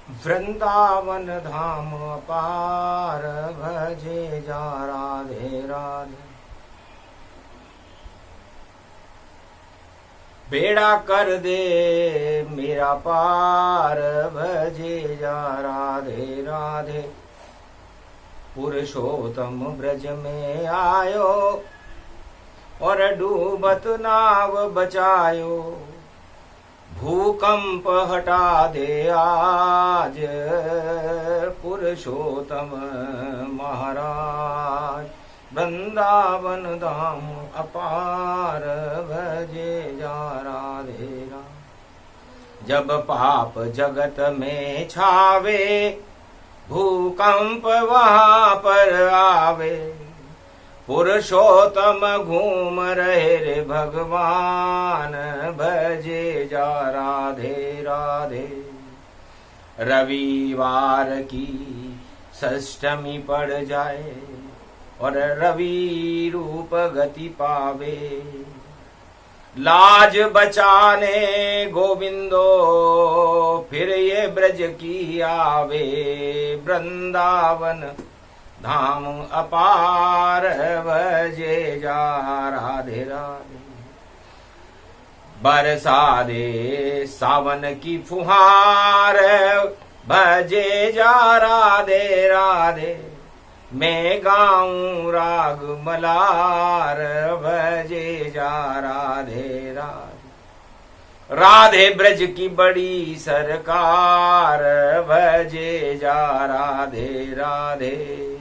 वृंदावन धाम अपार भजे जा राधे राधे। बेड़ा कर दे मेरा पार भजे जा राधे राधे। पुरुषोत्तम ब्रज में आयो और डूबत नाव बचायो। भूकंप हटा दे आज पुरुषोत्तम महाराज। वृंदावन धाम अपार भजे जा राधे राधे। जब पाप जगत में छावे भूकंप वहां पर आवे। पुरुषोत्तम घूम रहे रे भगवान भजे जा राधे राधे। रविवार की षष्ठमी पड़ जाए और रवि रूप गति पावे। लाज बचाने गोविंदो फिर ये ब्रज की आवे। वृंदावन धाम अपार भजे जा राधे राधे। बरसा दे सावन की फुहार भजे जा राधे राधे। मैं गाऊं राग मलार भजे जा राधे राधे। राधे ब्रज की बड़ी सरकार भजे जा राधे राधे।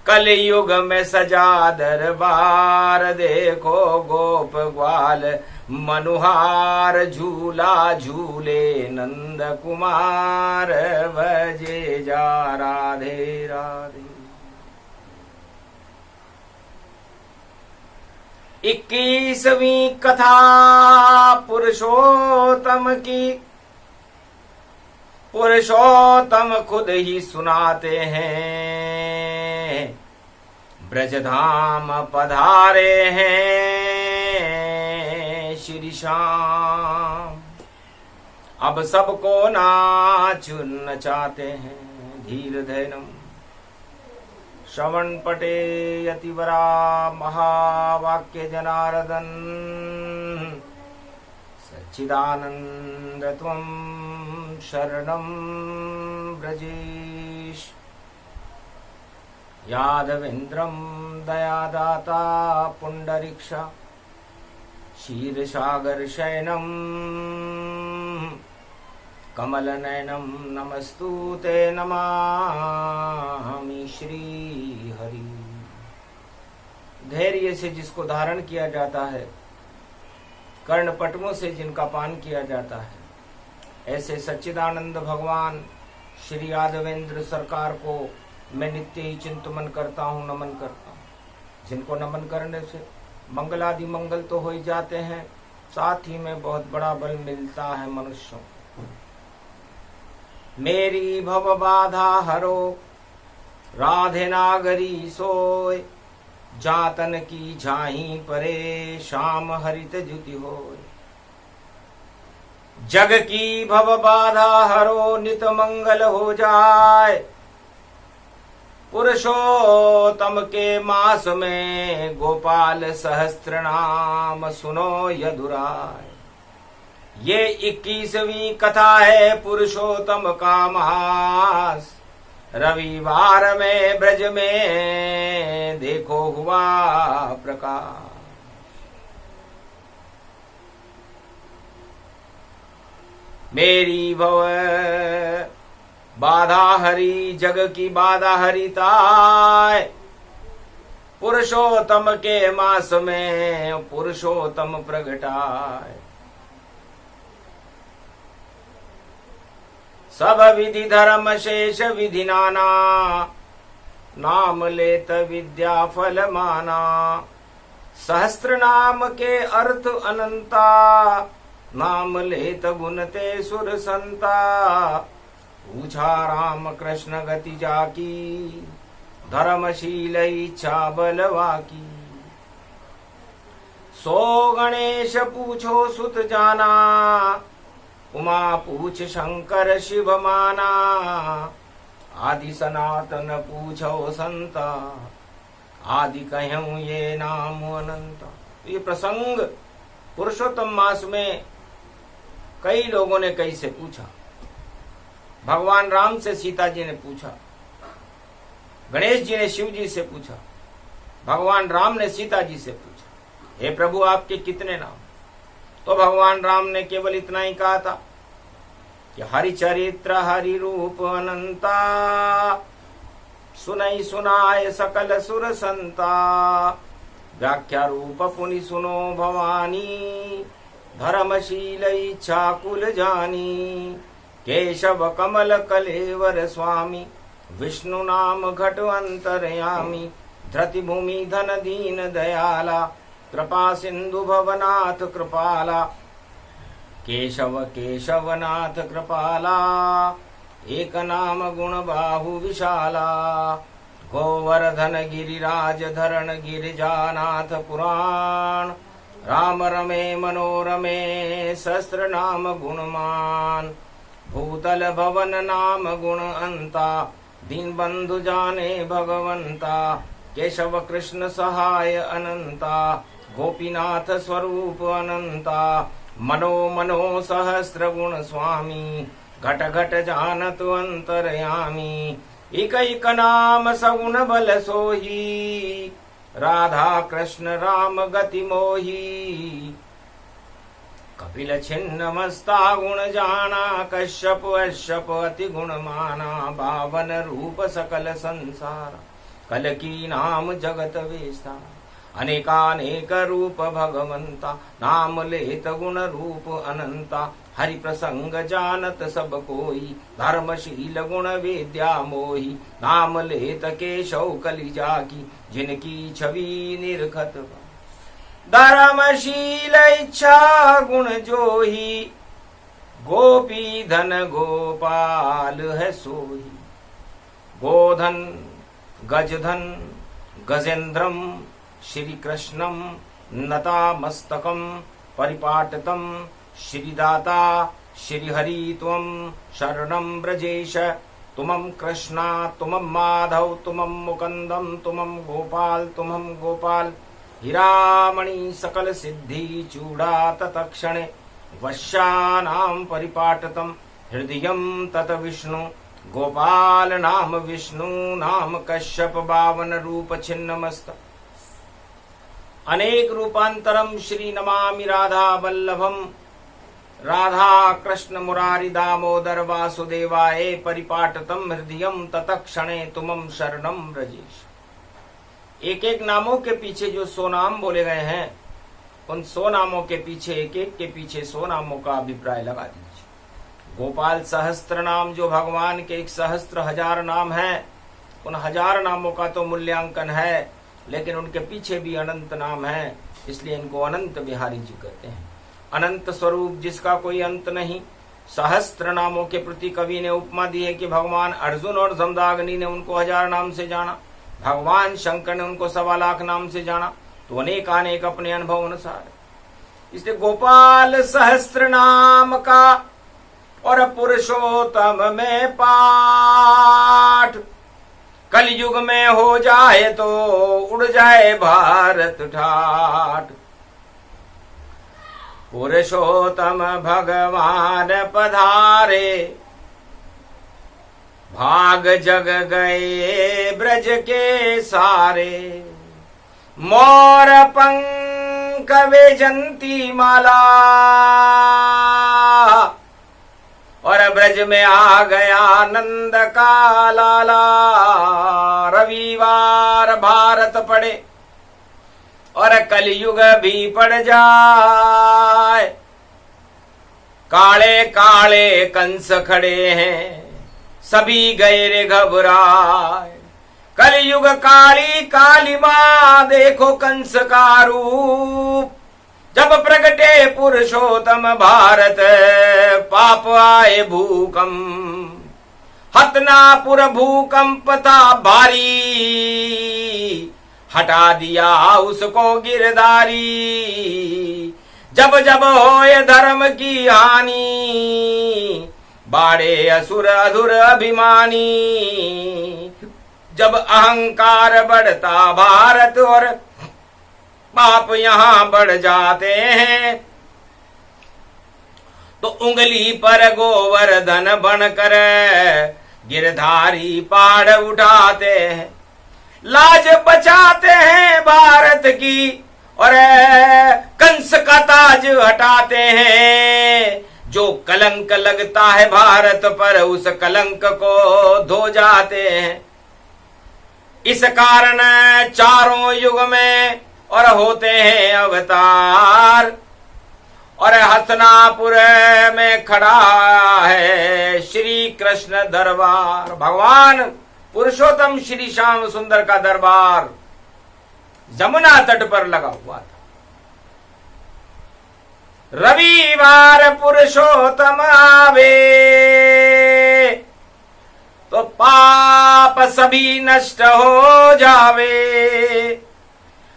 कलयुग में सजा दरबार देखो गोप ग्वाल मनुहार। झूला झूले नंद कुमार भजे जा राधे राधे। 21वीं कथा पुरुषोत्तम की। पुरुषोत्तम खुद ही सुनाते हैं। ब्रजधाम पधारे हैं श्री श्याम। अब सबको नाच नचाते हैं। धीर धैर्यम श्रवण पटे यतिवरा महावाक्य जनार्दन। सच्चिदानंद त्वं शरणं ब्रजेश। यादवेन्द्रं दयादाता पुंडरीक्षा। क्षीरसागर शयनं कमलनयनं नमस्तुते नमामि श्री हरि। धैर्य से जिसको धारण किया जाता है, कर्णपटमों से जिनका पान किया जाता है, ऐसे सच्चिदानंद भगवान श्री यादवेंद्र सरकार को मैं नित्य ही चिंतन करता हूँ, नमन करता हूँ। जिनको नमन करने से मंगलादि मंगल तो हो ही जाते हैं, साथ ही में बहुत बड़ा बल मिलता है मनुष्यों को। मेरी भव बाधा हरो राधे नागरी सोय। जातन की झाही परे शाम हरित जुति होय। जग की भव बाधा हरो नित मंगल हो जाए। पुरुषोत्तम के मास में गोपाल सहस्त्र नाम सुनो यदुराय। ये 21वीं कथा है पुरुषोत्तम का मास। रविवार में ब्रज में देखो हुआ प्रकाश। मेरी भव बाधा हरी जग की बाधा हरिताय। पुरुषोत्तम के मास में पुरुषोत्तम प्रगटाय। सब विधि धर्म शेष विधि नाना। नाम लेत विद्या फल माना। सहस्त्र नाम के अर्थ अनंता। नाम लेत गुणते सुर संता। पूछा राम कृष्ण गति जाकी। धर्मशील इच्छा बलवा की। सो गणेश पूछो सुत जाना। उमा पूछ शंकर शिव माना, आदि सनातन पूछो संता, आदि कहूं ये नाम अनंता। ये प्रसंग पुरुषोत्तम मास में कई लोगों ने कई से पूछा। भगवान राम से सीता जी ने पूछा, गणेश जी ने शिव जी से पूछा, भगवान राम ने सीता जी से पूछा, हे प्रभु आपके कितने नाम? तो भगवान राम ने केवल इतना ही कहा था कि हरि चरित्र हरि रूप अनंता, सुनई सुनाय सकल सुर संता, व्याख्या रूप पुनि सुनो भवानी, धर्मशील इच्छा कुल जानी, केशव कमल कलेवर स्वामी, विष्णु नाम घट अंतरयामी, धृति भूमि धन दीन दयाला, कृपा सिंधु भवनाथ कृपाला, केशव केशवनाथ कृपाला, एक नाम गुण बाहु विशाला, गोवर्धन गिरिराज धरण गिरिजानाथ पुराण, राम रमे मनोरमे सहस्र नाम गुणमान, भूतल भवन नाम गुण अंता, दीन बंधु जाने भगवंता, केशव कृष्ण सहाय अनंता, गोपीनाथ स्वरूप अनंता, मनो मनो सहस्र गुण स्वामी, घट घट जानत अंतरयामी, इक इक नाम सगुण बल सोही, राधा कृष्ण राम गति मोही, कपिल छिन्न मस्ता गुण जाना, कश्यप अश्यप अति गुण माना, बावन रूप सकल संसार, कल की नाम जगत वेस्ता, अनेकानेक रूप भगवंता, नाम लेत गुण रूप अनंता, हरि प्रसंग जानत सब कोई, धर्मशील गुण विद्या मोही, नाम लेत केशव कलिजा की, जिनकी छवि निरखत, धर्मशील इच्छा गुण जोही, गोपी धन गोपाल है सोही, गोधन गजधन गजेन्द्रम श्री कृष्णम नतामस्तकम परिपाटतम, श्रीदाता श्रीहरि त्वं शरणं व्रजेश, तुमं कृष्णा तुमं माधव तुमं मुकुंदम तुमं गोपाल तुमं गोपाल, हीरामणि सकल सिद्धि चूड़ा तत्क्षणे, वश्यानां परिपाटतम हृदयं तत विष्णु, गोपाल नाम विष्णु नाम कश्यप, बावन रूप छिन्न मस्तक, अनेक रूपांतरम श्री नमामि राधा वल्लभम, राधा कृष्ण मुरारी दामोदर वासुदेवाय परिपाटतम हृदयम तत्क्षणे तुमं शरणं व्रजेश। एक एक नामों के पीछे जो 100 नाम बोले गए हैं, उन 100 नामों के पीछे एक एक के पीछे 100 नामों का अभिप्राय लगा दीजिए। गोपाल सहस्त्र नाम जो भगवान के 1 सहस्त्र हजार नाम हैं, उन 1000 नामों का तो मूल्यांकन है, लेकिन उनके पीछे भी अनंत नाम है, इसलिए इनको अनंत बिहारी जी कहते हैं। अनंत स्वरूप जिसका कोई अंत नहीं। सहस्त्र नामों के प्रति कवि ने उपमा दी है कि भगवान अर्जुन और जमदाग्नि ने उनको 1000 नाम से जाना, भगवान शंकर ने उनको 1.25 लाख नाम से जाना, तो अनेक अनेक अपने अनुभव अनुसार। इसलिए गोपाल सहस्त्र नाम का और पुरुषोत्तम में पाठ, कलयुग में हो जाए तो उड़ जाए भारत ठाट। पुरुषोत्तम भगवान पधारे, भाग जग गए ब्रज के सारे, मोर पंख वेजंती माला, और ब्रज में आ गया नंद का लाला। रविवार भारत पड़े और कलयुग भी पड़ जाए, काले काले कंस खड़े हैं, सभी गए रे घबराए। कलयुग काली काली माँ देखो कंस का रूप, जब प्रगटे पुरुषोत्तम भारत पाप आए भूकंप। हतनापुर भूकंप था भारी, हटा दिया उसको गिरदारी। जब जब होए धर्म की हानि, बाड़े असुर अधुर अभिमानी। जब अहंकार बढ़ता भारत और पाप यहां बढ़ जाते हैं, तो उंगली पर गोवर्धन बनकर गिरधारी पहाड़ उठाते हैं। लाज बचाते हैं भारत की और कंस का ताज हटाते हैं। जो कलंक लगता है भारत पर, उस कलंक को धो जाते हैं। इस कारण चारों युग में और होते हैं अवतार, और हसनापुर में खड़ा है श्री कृष्ण दरबार। भगवान पुरुषोत्तम श्री श्याम सुंदर का दरबार जमुना तट पर लगा हुआ था। रविवार पुरुषोत्तम आवे, तो पाप सभी नष्ट हो जावे।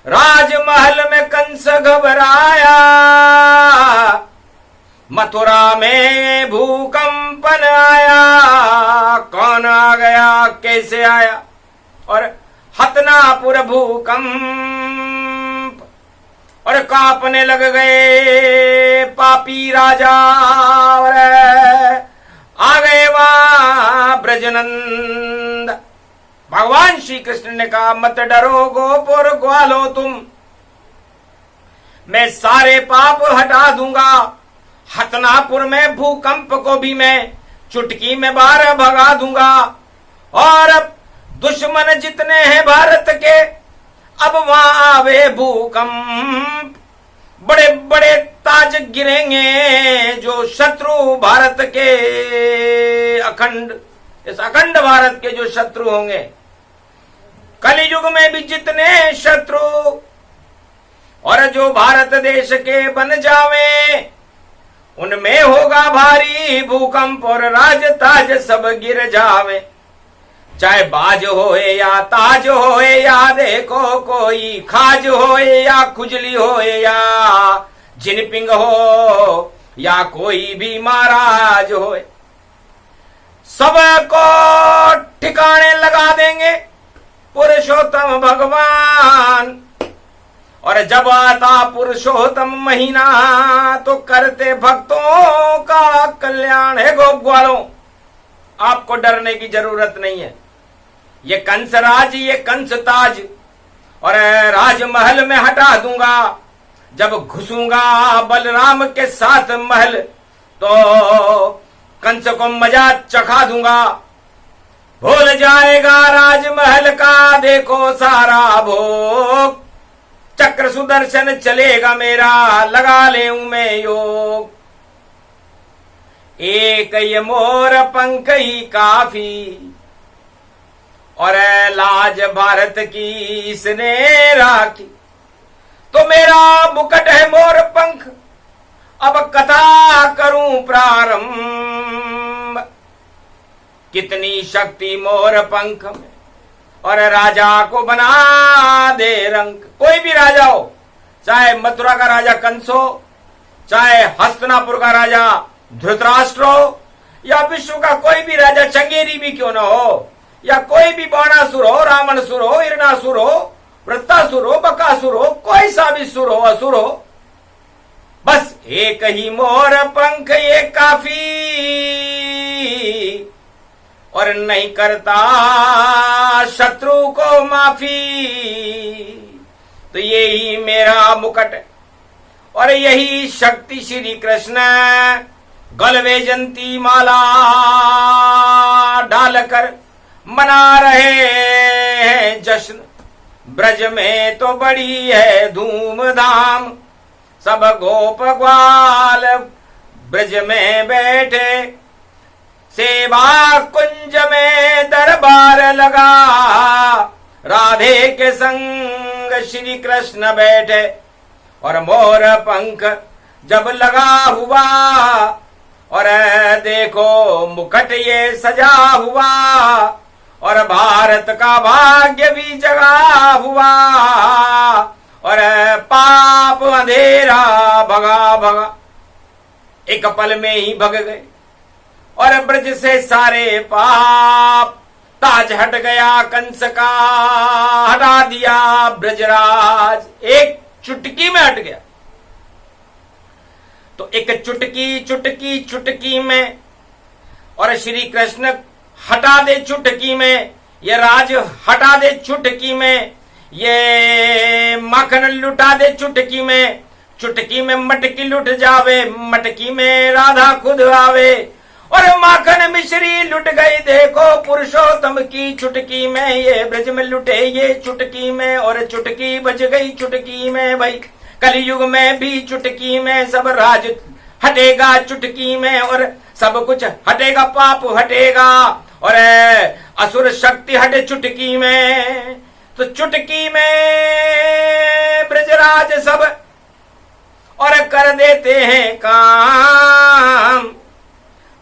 राजमहल में कंस घबराया, मथुरा में भूकंपन आया। कौन आ गया, कैसे आया? और हतनापुर भूकंप, और कांपने लग गए पापी राजा। और आ गए वहां ब्रजनंद। भगवान श्री कृष्ण ने कहा, मत डरो गोपुर ग्वालो तुम, मैं सारे पाप हटा दूंगा। हतनापुर में भूकंप को भी मैं चुटकी में बाहर भगा दूंगा। और दुश्मन जितने हैं भारत के, अब वहां आवे भूकंप, बड़े बड़े ताज गिरेंगे। जो शत्रु भारत के इस अखंड भारत के जो शत्रु होंगे, कलियुग में भी जितने शत्रु और जो भारत देश के बन जावे, उनमें होगा भारी भूकंप और राज ताज सब गिर जावे। चाहे बाज होए या ताज होए, या देखो कोई खाज होए या खुजली होए, या जिनपिंग हो या कोई भी महाराज होए, सबको ठिकाने लगा देंगे पुरुषोत्तम भगवान। और जब आता पुरुषोत्तम महीना, तो करते भक्तों का कल्याण है। गोप ग्वालों, आपको डरने की जरूरत नहीं है। ये कंस राज, ये कंस ताज और राजमहल में हटा दूंगा। जब घुसूंगा बलराम के साथ महल, तो कंस को मजा चखा दूंगा। भूल जाएगा राजमहल का देखो सारा भोग। चक्र सुदर्शन चलेगा मेरा, लगा ले मैं योग। एक ये मोर पंख ही काफी, और लाज भारत की इसने राखी। तो मेरा मुकुट है मोर पंख, अब कथा करूं प्रारंभ। कितनी शक्ति मोर पंख में, और राजा को बना दे रंग। कोई भी राजा हो, चाहे मथुरा का राजा कंस हो, चाहे हस्तिनापुर का राजा धृतराष्ट्र हो, या विश्व का कोई भी राजा चंगेरी भी क्यों न हो, या कोई भी बाणासुर हो, रावणसुर हो, हिरणासुर हो, वृत्तासुर हो, बकासुर हो, कोई सा भी सुर हो, असुर हो, बस एक ही मोर पंख ये काफी। और नहीं करता शत्रु को माफी। तो यही मेरा मुकुट है, और यही शक्ति श्री कृष्ण गल वैजंती माला डालकर मना रहे हैं जश्न। ब्रज में तो बड़ी है धूमधाम, सब गोप ग्वाल ब्रज में बैठे। सेवा कुंज में दरबार लगा, राधे के संग श्री कृष्ण बैठे। और मोर पंख जब लगा हुआ, और देखो मुकुट ये सजा हुआ, और भारत का भाग्य भी जगा हुआ। और पाप अंधेरा भगा भगा, एक पल में ही भग गए और ब्रज से सारे पाप। ताज हट गया कंस का, हटा दिया ब्रजराज, एक चुटकी में हट गया। तो एक चुटकी चुटकी चुटकी में, और श्री कृष्ण हटा दे चुटकी में, ये राज हटा दे चुटकी में, ये माखन लुटा दे चुटकी में। चुटकी में मटकी लुट जावे, मटकी में राधा खुद आवे, और माखन मिश्री लुट गई देखो पुरुषोत्तम की चुटकी में। ये ब्रज में लुटे ये चुटकी में, और चुटकी बच गई चुटकी में। भाई कलयुग में भी चुटकी में सब राज हटेगा चुटकी में, और सब कुछ हटेगा, पाप हटेगा, और असुर शक्ति हटे चुटकी में। तो चुटकी में ब्रजराज सब और कर देते हैं काम।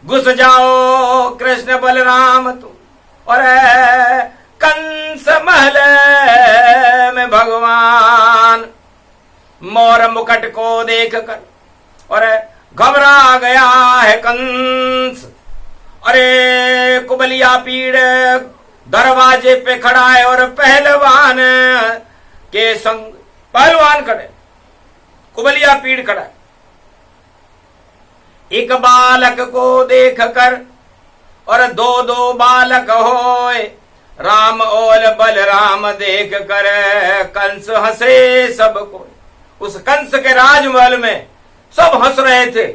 घुस जाओ कृष्ण बलराम तुम, और कंस महल में भगवान मोर मुकुट को देखकर और घबरा गया है कंस। अरे कुबलिया पीड़ दरवाजे पे खड़ा है, और पहलवान के संग पहलवान खड़े, कुबलिया पीड़ खड़ा है। एक बालक को देख कर और दो दो बालक होए, राम और बलराम देख कर कंस हंसे सबको। उस कंस के राजमहल में सब हंस रहे थे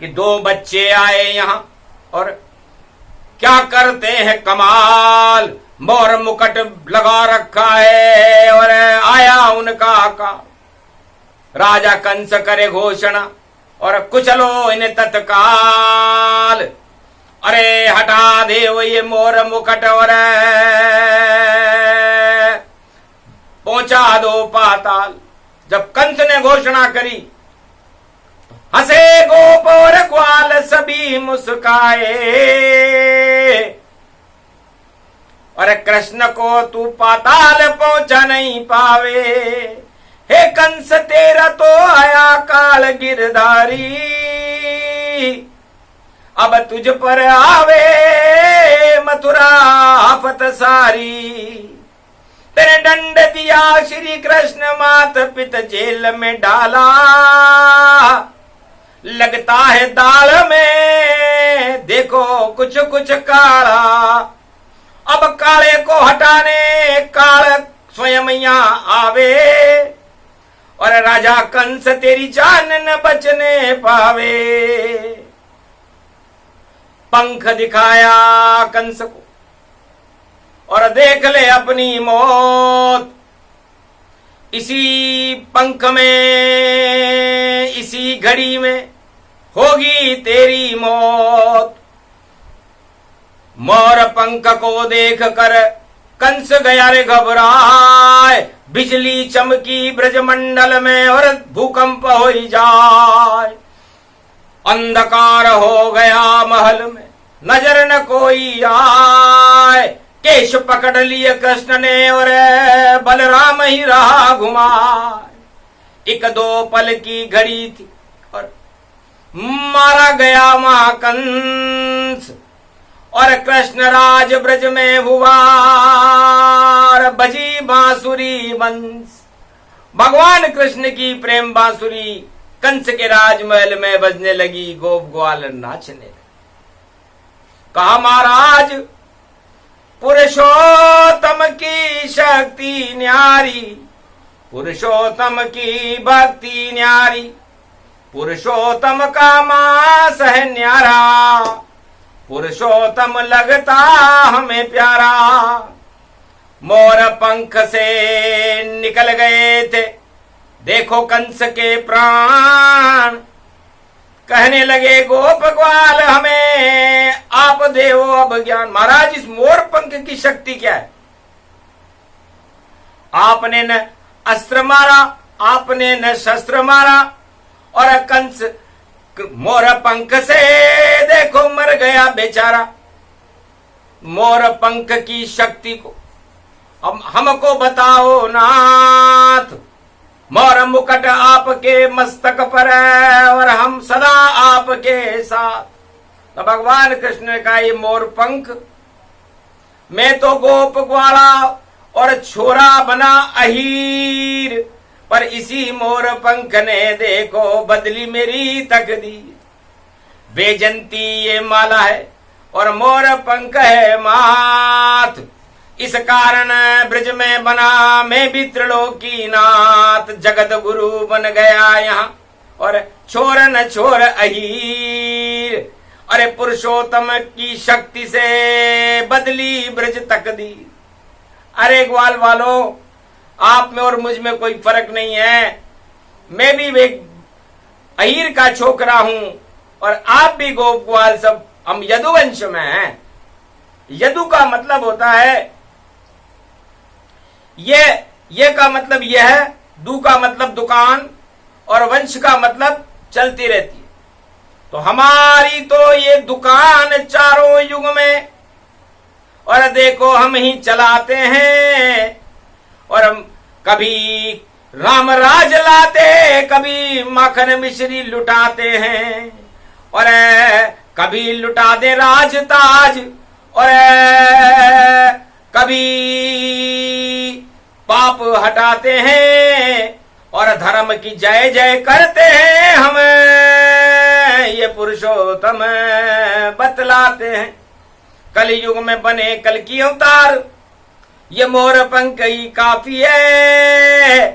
कि दो बच्चे आए यहां और क्या करते हैं कमाल, मोर मुकुट लगा रखा है और आया उनका आका। राजा कंस करे घोषणा और कुचलो इन्हें तत्काल। अरे हटा दे वो ये मोर मुकुट और पहुंचा दो पाताल। जब कंस ने घोषणा करी, हंसे गोप और ग्वाल सभी मुस्काए, और कृष्ण को तू पाताल पहुंचा नहीं पावे। हे कंस तेरा तो आया काल गिरधारी, अब तुझ पर आवे मथुरा आफत सारी। तेरे दंड दिया श्री कृष्ण मात पिता जेल में डाला, लगता है दाल में देखो कुछ कुछ काला। अब काले को हटाने काल स्वयं यहाँ आवे, और राजा कंस तेरी जान न बचने पावे। पंख दिखाया कंस को और देख ले अपनी मौत। इसी पंख में इसी घड़ी में होगी तेरी मौत। मोर पंख को देख कर कंस गया रे घबराए, बिजली चमकी ब्रजमंडल में और भूकंप हो जाए। अंधकार हो गया महल में, नजर न कोई आए। केश पकड़ लिए कृष्ण ने और बलराम ही रहा घुमाए। एक दो पल की घड़ी थी और मारा गया महाकंस, और कृष्ण राज ब्रज में हुआ बजी बांसुरी वंश। भगवान कृष्ण की प्रेम बांसुरी कंस के राजमहल में बजने लगी, गोप ग्वाल नाचने लगे। कहा महाराज पुरुषोत्तम की शक्ति न्यारी, पुरुषोत्तम की भक्ति न्यारी, पुरुषोत्तम का मास है न्यारा, पुरुषोत्तम लगता हमें प्यारा। मोर पंख से निकल गए थे देखो कंस के प्राण, कहने लगे गोप ग्वाल हमें आप देवो अब ज्ञान। महाराज इस मोर पंख की शक्ति क्या है? आपने न अस्त्र मारा, आपने न शस्त्र मारा, और कंस मोर पंख से देखो मर गया बेचारा। मोर पंख की शक्ति को अब हमको बताओ नाथ। मोर मुकुट आपके मस्तक पर है और हम सदा आपके साथ। तो भगवान कृष्ण ने कहा ये मोर पंख, मैं तो गोप ग्वाला और छोरा बना अहीर, पर इसी मोर पंख ने देखो बदली मेरी तकदीर। बेजंती ये माला है और मोर पंख है मात, इस कारण ब्रज में बना मैं भी त्रिलोकी नाथ। जगत गुरु बन गया यहाँ और छोर न छोर अहीर, अरे पुरुषोत्तम की शक्ति से बदली ब्रज तकदीर। अरे ग्वाल वालों, आप में और मुझ में कोई फर्क नहीं है, मैं भी एक अहीर का छोकरा हूं और आप भी गोप ग्वाल, सब हम यदुवंश में हैं। यदु का मतलब होता है ये का मतलब यह है, दु का मतलब दुकान और वंश का मतलब चलती रहती है। तो हमारी तो ये दुकान चारों युग में, और देखो हम ही चलाते हैं। और हम कभी राम राज लाते, कभी माखन मिश्री लुटाते हैं, और कभी लुटा दे राज ताज, और कभी पाप हटाते हैं और धर्म की जय जय करते हैं। हम ये पुरुषोत्तम बतलाते हैं। कलयुग में बने कल की अवतार, ये मोर पंख ही काफी है।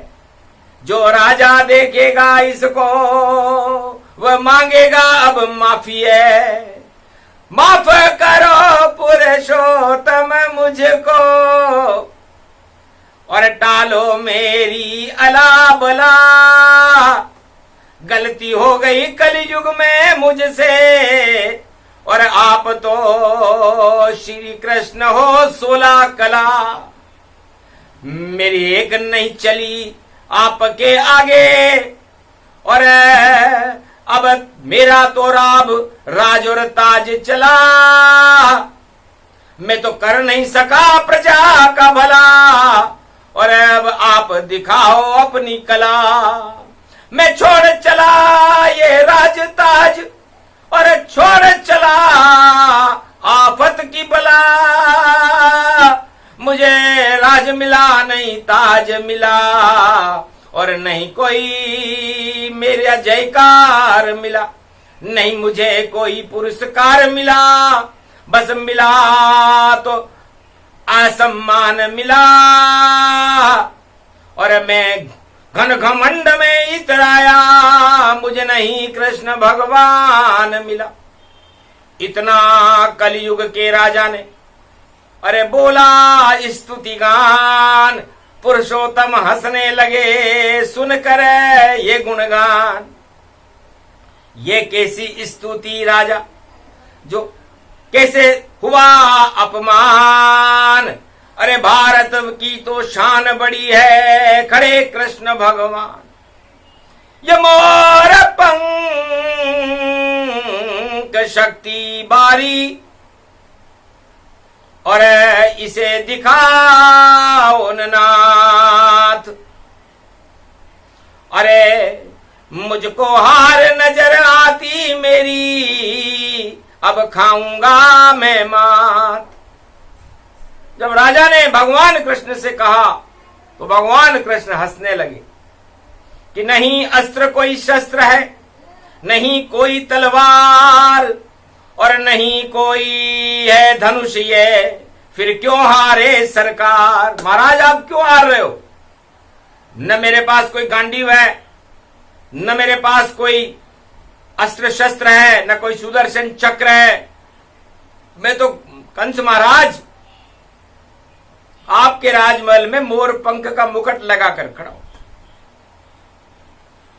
जो राजा देखेगा इसको वह मांगेगा अब माफी है। माफ करो पुरुषोत्तम मुझको और टालो मेरी अला बला। गलती हो गई कलयुग में मुझसे, और आप तो श्री कृष्ण हो 16 कला। मेरी एक नहीं चली आपके आगे, और अब मेरा तो राब राज और ताज चला। मैं तो कर नहीं सका प्रजा का भला, और अब आप दिखाओ अपनी कला। मैं छोड़ चला ये राज ताज, और छोड़ चला आफत की बला। मुझे राज मिला नहीं ताज मिला, और नहीं कोई मेरा जयकार मिला। नहीं मुझे कोई पुरस्कार मिला, बस मिला तो असम्मान मिला। और मैं घन घमंड में इतराया, मुझे नहीं कृष्ण भगवान मिला। इतना कलयुग के राजा ने अरे बोला स्तुति गान। पुरुषोत्तम हंसने लगे सुनकर ये गुणगान। ये कैसी स्तुति राजा, जो कैसे हुआ अपमान। अरे भारत की तो शान बड़ी है, खड़े कृष्ण भगवान। ये मोर पंख शक्ति बारी, और इसे दिखाओ नाथ। अरे मुझको हार नजर आती मेरी, अब खाऊंगा मैं मात। जब राजा ने भगवान कृष्ण से कहा तो भगवान कृष्ण हंसने लगे कि नहीं अस्त्र कोई शस्त्र है, नहीं कोई तलवार, और नहीं कोई है धनुष ये, फिर क्यों हारे सरकार। महाराज आप क्यों हार रहे हो? न मेरे पास कोई गांडीव है, न मेरे पास कोई अस्त्र शस्त्र है, न कोई सुदर्शन चक्र है। मैं तो कंस महाराज आपके राजमहल में मोर पंख का मुकुट लगाकर खड़ा हूं।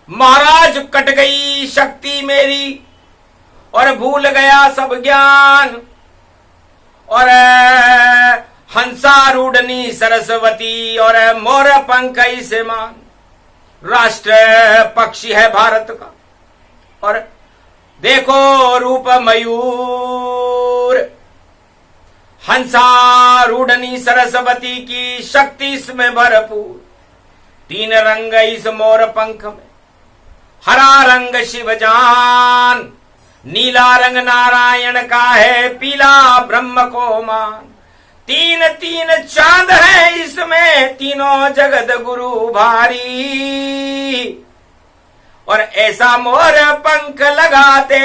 महाराज कट गई शक्ति मेरी, और भूल गया सब ज्ञान। और हंसारूढ़नी सरस्वती, और मोर पंख से मान। राष्ट्र पक्षी है भारत का, और देखो रूप मयूर। हंसारूढ़नी सरस्वती की शक्ति इसमें भरपूर। तीन रंग इस मोर पंख में, हरा रंग शिव जान, नीला रंग नारायण का है, पीला ब्रह्म को मान। तीन तीन चांद है इसमें, तीनों जगत गुरु भारी। और ऐसा मोर पंख लगाते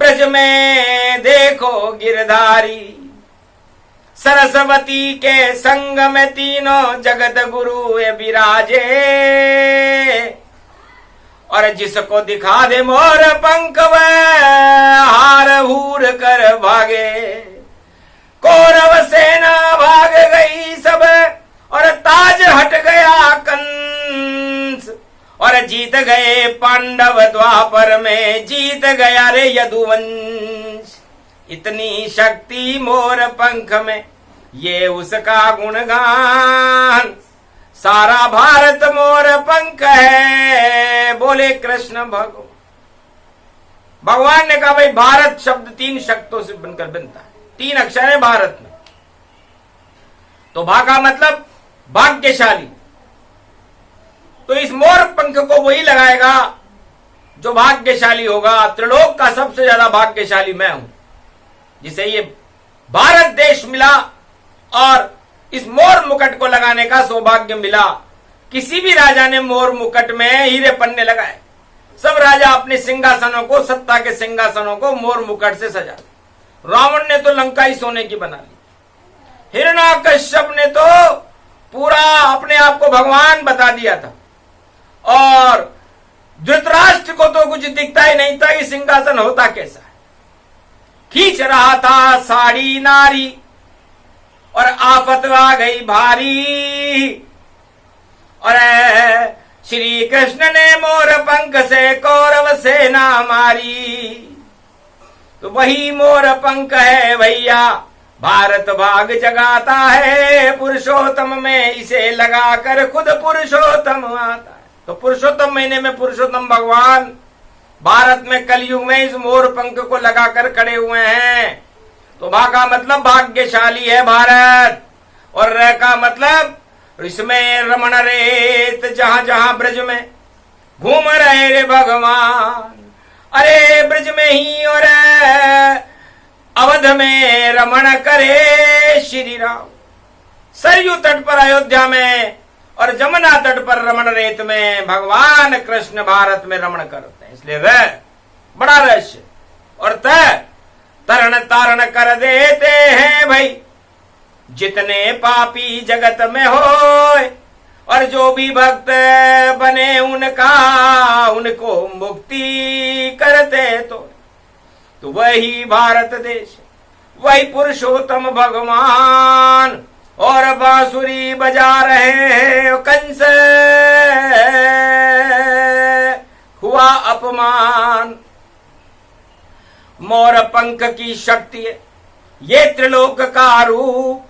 ब्रज में देखो गिरधारी। सरस्वती के संग में तीनों जगत गुरु ये विराजे। और जिसको दिखा दे मोर पंख वह हार हूर कर भागे। कौरव सेना भाग गई सब, और ताज हट गया कंस। और जीत गए पांडव द्वापर में, जीत गया रे यदुवंश। इतनी शक्ति मोर पंख में, ये उसका गुणगान। सारा भारत मोर पंख है, बोले कृष्ण भगवान। भगवान ने कहा भाई भारत शब्द तीन शक्तों से बनकर बनता है, तीन अक्षर है भारत में। तो भा का मतलब भाग्यशाली। तो इस मोर पंख को वही लगाएगा जो भाग्यशाली होगा। त्रिलोक का सबसे ज्यादा भाग्यशाली मैं हूं, जिसे ये भारत देश मिला और इस मोर मुकुट को लगाने का सौभाग्य मिला। किसी भी राजा ने मोर मुकुट में हीरे पन्ने लगाए। सब राजा अपने सिंहासनों को, सत्ता के सिंहासनों को मोर मुकुट से सजा। रावण ने तो लंका ही सोने की बना ली। हिरण्याकश्यप ने तो पूरा अपने आप को भगवान बता दिया था। और धृतराष्ट्र को तो कुछ दिखता ही नहीं था कि सिंहासन होता कैसा है। खींच रहा था साड़ी नारी, और आफत आ गई भारी। और श्री कृष्ण ने मोर पंख से कौरव सेना मारी। तो वही मोर पंख है भैया, भारत भाग जगाता है। पुरुषोत्तम में इसे लगाकर खुद पुरुषोत्तम आता है। तो पुरुषोत्तम महीने में पुरुषोत्तम भगवान भारत में कलयुग में इस मोर पंख को लगाकर खड़े हुए हैं। तो भा का मतलब भाग्यशाली है भारत, और र का मतलब इसमें रमण रेत, जहां जहां ब्रज में घूम रहे रे भगवान। अरे ब्रज में ही और अवध में रमण करे श्री राम। सरयू तट पर अयोध्या में और जमुना तट पर रमण रेत में भगवान कृष्ण भारत में रमण करते हैं। इसलिए र बड़ा रहस्य। और तरण तारण कर देते हैं भाई जितने पापी जगत में होए। और जो भी भक्त बने उनको मुक्ति करते। तो वही भारत देश, वही पुरुषोत्तम भगवान। और बांसुरी बजा रहे हैं, कंस हुआ अपमान। मोर पंख की शक्ति है ये त्रिलोक का रूप।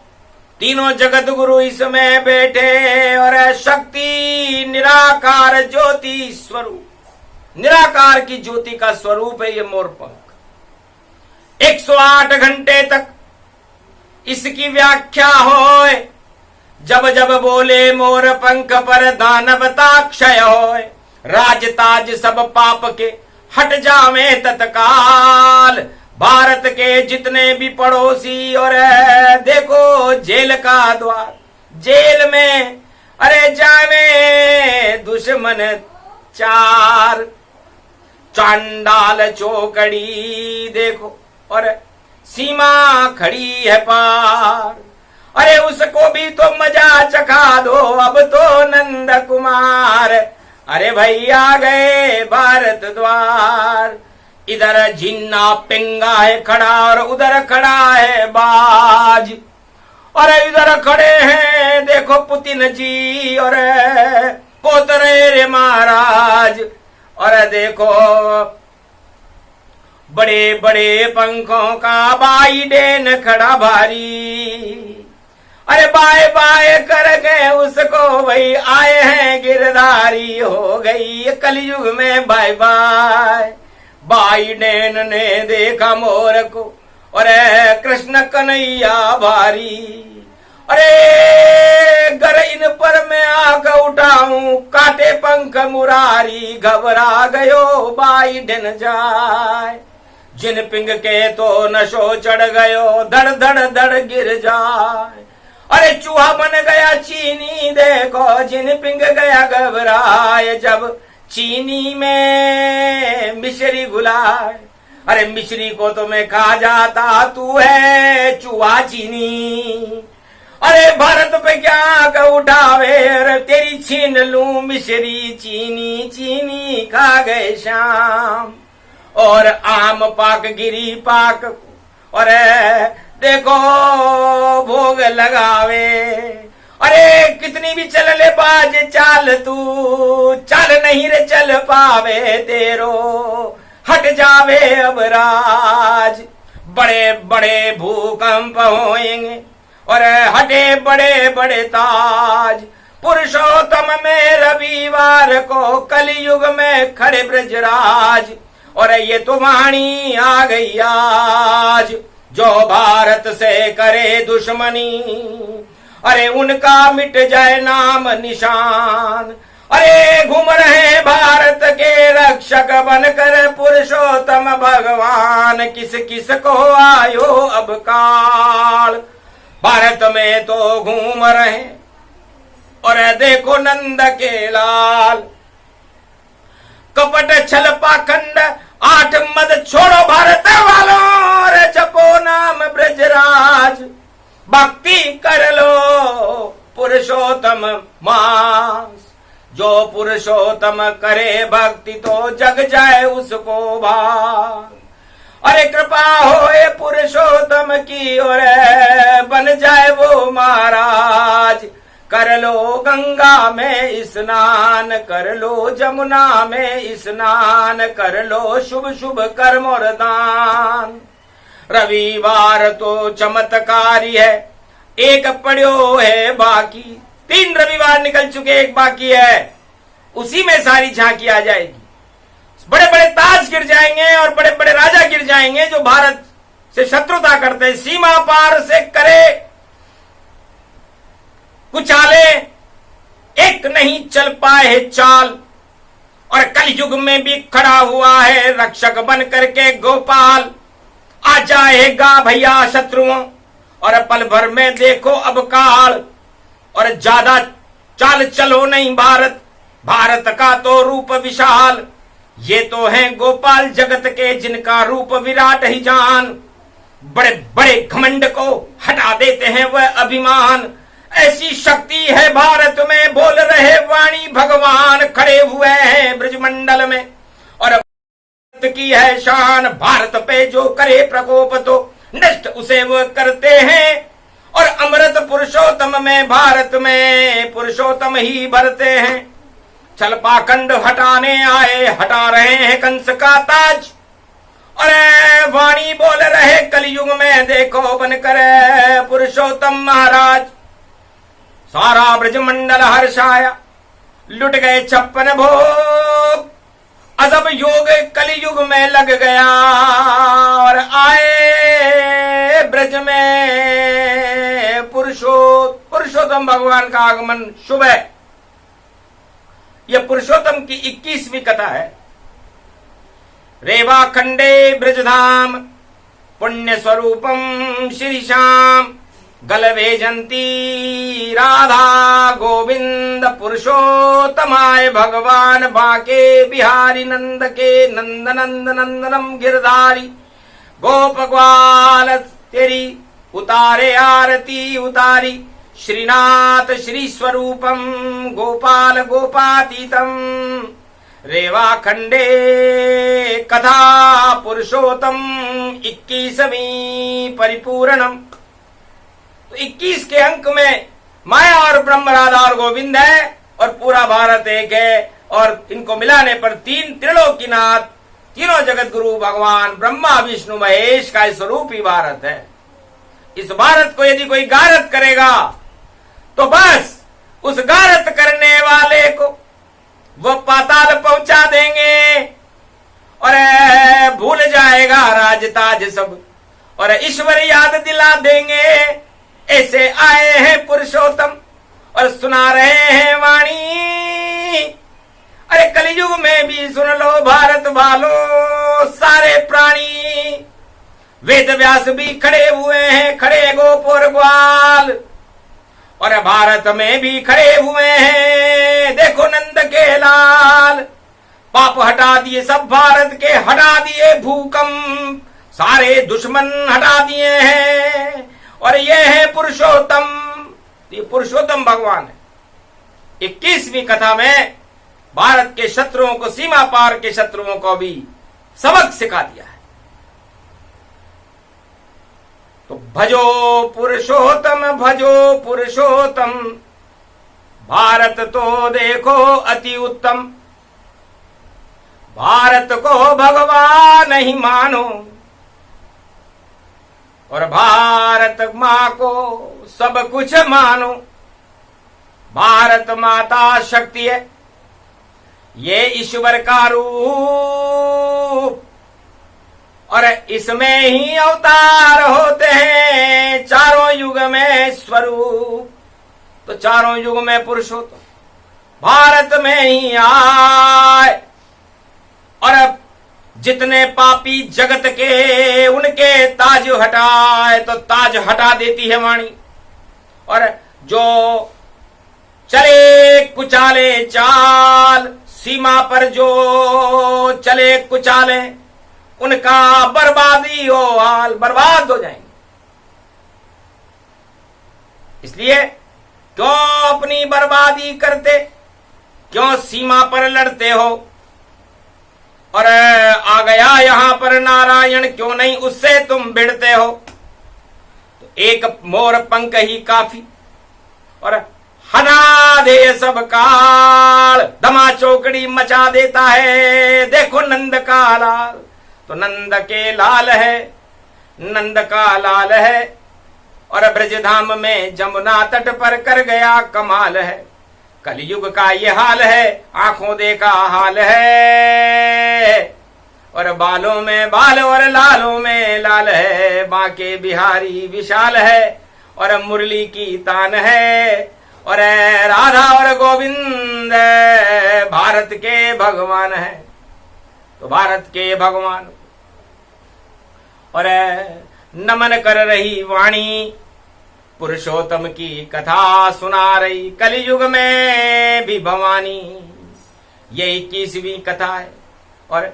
तीनों जगत गुरु इसमें बैठे। और शक्ति निराकार ज्योति स्वरूप, निराकार की ज्योति का स्वरूप है ये मोर पंख। 108 घंटे तक इसकी व्याख्या होए। जब जब बोले मोर पंख पर दानवता क्षय होए। राज ताज सब पाप के हट जावे तत्काल। भारत के जितने भी पड़ोसी और देखो जेल का द्वार, जेल में अरे जावे दुश्मन चार। चांडाल चौकड़ी देखो और सीमा खड़ी है पार। अरे उसको भी तो मजा चखा दो अब तो नंद कुमार। अरे भाई आ गए भारत द्वार। इधर जिन्ना पिंगा है खड़ा और उधर खड़ा है बाज। और इधर खड़े हैं देखो पुतिन जी और कोतरे रे महाराज। और देखो बड़े बड़े पंखों का बाइडेन खड़ा भारी। अरे बाय बाय कर गए उसको भाई आए हैं गिरधारी। हो गई कलयुग में बाय बाय। बाइडेन ने देखा मोर को और कृष्ण कन्हैया भारी। अरे गर इन पर मैं आंख उठाऊं, काटे पंख मुरारी, घबरा गयो बाई दिन जाए। जिन पिंग के तो नशो चढ़ गयो, धड़ धड़ धड़ गिर जाए। अरे चूहा बन गया चीनी देखो, जिन पिंग गया घबराए, जब चीनी में मिश्री घुलाए। अरे मिश्री को तो मैं खा जाता, तू है चूहा चीनी। अरे भारत पे क्या उठावे, अरे तेरी छीन लूं मिश्री चीनी, चीनी खा गए शाम। और आम पाक गिरी पाक, और देखो भोग लगावे। अरे कितनी भी चल ले बाज चाल, तू चल नहीं रे चल पावे, तेरो हट जावे अब राज। बड़े बड़े भूकंप होएंगे, और हटे बड़े बड़े ताज। पुरुषोत्तम में रविवार को कलयुग में खड़े ब्रजराज। और ये तो वाणी आ गई आज, जो भारत से करे दुश्मनी, अरे उनका मिट जाए नाम निशान। अरे घूम रहे भारत के रक्षक बनकर पुरुषोत्तम भगवान, किस किस को आयो अब काल। भारत में तो घूम रहे, और देखो नंद के लाल। कपट छल पाखंड आठ मद छोड़ो भारत वालों, रे जपो नाम ब्रजराज। भक्ति कर लो पुरुषोत्तम मास, जो पुरुषोत्तम करे भक्ति तो जग जाए उसको भाग। अरे कृपा होए पुरुषोत्तम की, और बन जाए वो महाराज। कर लो गंगा में स्नान, कर लो जमुना में स्नान, कर लो शुभ शुभ कर्म और दान। रविवार तो चमत्कारी है, एक पड़ो है बाकी। 3 रविवार निकल चुके, एक बाकी है, उसी में सारी झांकी आ जाएगी। बड़े बड़े ताज गिर जाएंगे और बड़े बड़े राजा गिर जाएंगे जो भारत से शत्रुता करते, सीमा पार से करे कुचाले, एक नहीं चल पाए है चाल। और कलयुग में भी खड़ा हुआ है रक्षक बन करके गोपाल। आ जाएगा भैया शत्रुओं, और पल भर में देखो अब काल। और ज्यादा चाल चलो नहीं भारत, भारत का तो रूप विशाल। ये तो हैं गोपाल जगत के, जिनका रूप विराट ही जान। बड़े बड़े घमंड को हटा देते हैं वह अभिमान। ऐसी शक्ति है भारत में, बोल रहे वाणी भगवान। खड़े हुए हैं ब्रजमंडल में, और भारत की है शान। भारत पे जो करे प्रकोप तो नष्ट उसे वो करते हैं। और अमृत पुरुषोत्तम में भारत में पुरुषोत्तम ही भरते हैं। छल पाखंड हटाने आए, हटा रहे हैं कंस का ताज। और वाणी बोल रहे कलयुग में देखो बनकर पुरुषोत्तम महाराज। सारा ब्रजमंडल हर्षाया, लुट गए 56 भोग। अजब योग कलयुग में लग गया, और आए ब्रज में पुरुषोत्तम भगवान का आगमन शुभ है। यह पुरुषोत्तम की 21वीं कथा है। रेवा खंडे ब्रजधाम पुण्य स्वरूपम श्री श्याम, गलवे जंती राधा गोविंद पुरुषोत्तमाय भगवान। बाके बिहारी नंद के नंद नंद नंदनम गिरधारी। गोप ग्वाल तेरी उतारे आरती उतारी। श्रीनाथ श्री स्वरूपम गोपाल गोपातीतम। रेवा खंडे कथा पुरुषोत्तम 21वीं परिपूर्णम। तो 21 के अंक में माया और ब्रह्म राधा और गोविंद है, और पूरा भारत एक है। और इनको मिलाने पर 3 त्रिलोकीनाथ, तीनों जगत गुरु भगवान ब्रह्मा विष्णु महेश का स्वरूप ही भारत है। इस भारत को यदि कोई गारत करेगा तो बस उस गारत करने वाले को वो पाताल पहुंचा देंगे, और भूल जाएगा राज ताज सब, और ईश्वर याद दिला देंगे। ऐसे आए हैं पुरुषोत्तम और सुना रहे हैं वाणी। अरे कलयुग में भी सुन लो भारत वालों सारे प्राणी। वेद व्यास भी खड़े हुए हैं, खड़े गोप और ग्वाल, और भारत में भी खड़े हुए हैं देखो नंद के लाल। पाप हटा दिए सब भारत के, हटा दिए भूकंप, सारे दुश्मन हटा दिए हैं, और ये है पुरुषोत्तम। ये पुरुषोत्तम भगवान है। 21वीं कथा में भारत के शत्रुओं को, सीमा पार के शत्रुओं को भी सबक सिखा दिया है। तो भजो पुरुषोत्तम, भजो पुरुषोत्तम, भारत तो देखो अति उत्तम। भारत को भगवान ही मानो और भारत मां को सब कुछ मानो। भारत माता शक्ति है, ये ईश्वर का रूप, और इसमें ही अवतार होते हैं चारों युग में स्वरूप। तो चारों युग में पुरुषोत्तम भारत में ही आए, और अब जितने पापी जगत के उनके ताज हटाए, तो ताज हटा देती है वाणी। और जो चले कुचाले चाल, सीमा पर जो चले कुचाले, उनका बर्बादी हो हाल, बर्बाद हो जाएंगे। इसलिए क्यों अपनी बर्बादी करते, क्यों सीमा पर लड़ते हो? और आ गया यहां पर नारायण, क्यों नहीं उससे तुम भिड़ते हो? तो एक मोर पंख ही काफी, और हटा दे सब काल, धमा चौकड़ी मचा देता है देखो नंद का लाल। तो नंद के लाल है, नंद का लाल है, और ब्रजधाम में जमुना तट पर कर गया कमाल है। कलयुग का ये हाल है, आंखों देखा हाल है, और बालों में बाल और लालों में लाल है। बांके बिहारी विशाल है, और मुरली की तान है, और राधा और गोविंद भारत के भगवान है। तो भारत के भगवान और नमन कर रही वाणी, पुरुषोत्तम की कथा सुना रही कलयुग में भी भवानी। ये 21वीं कथा है, और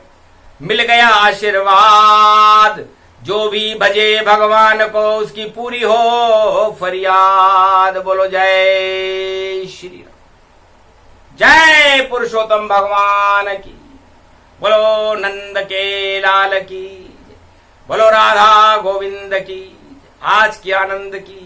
मिल गया आशीर्वाद। जो भी भजे भगवान को उसकी पूरी हो फरियाद। बोलो जय श्री राम, जय पुरुषोत्तम भगवान की, बोलो नंद के लाल की, बोलो राधा गोविंद की, आज की आनंद की।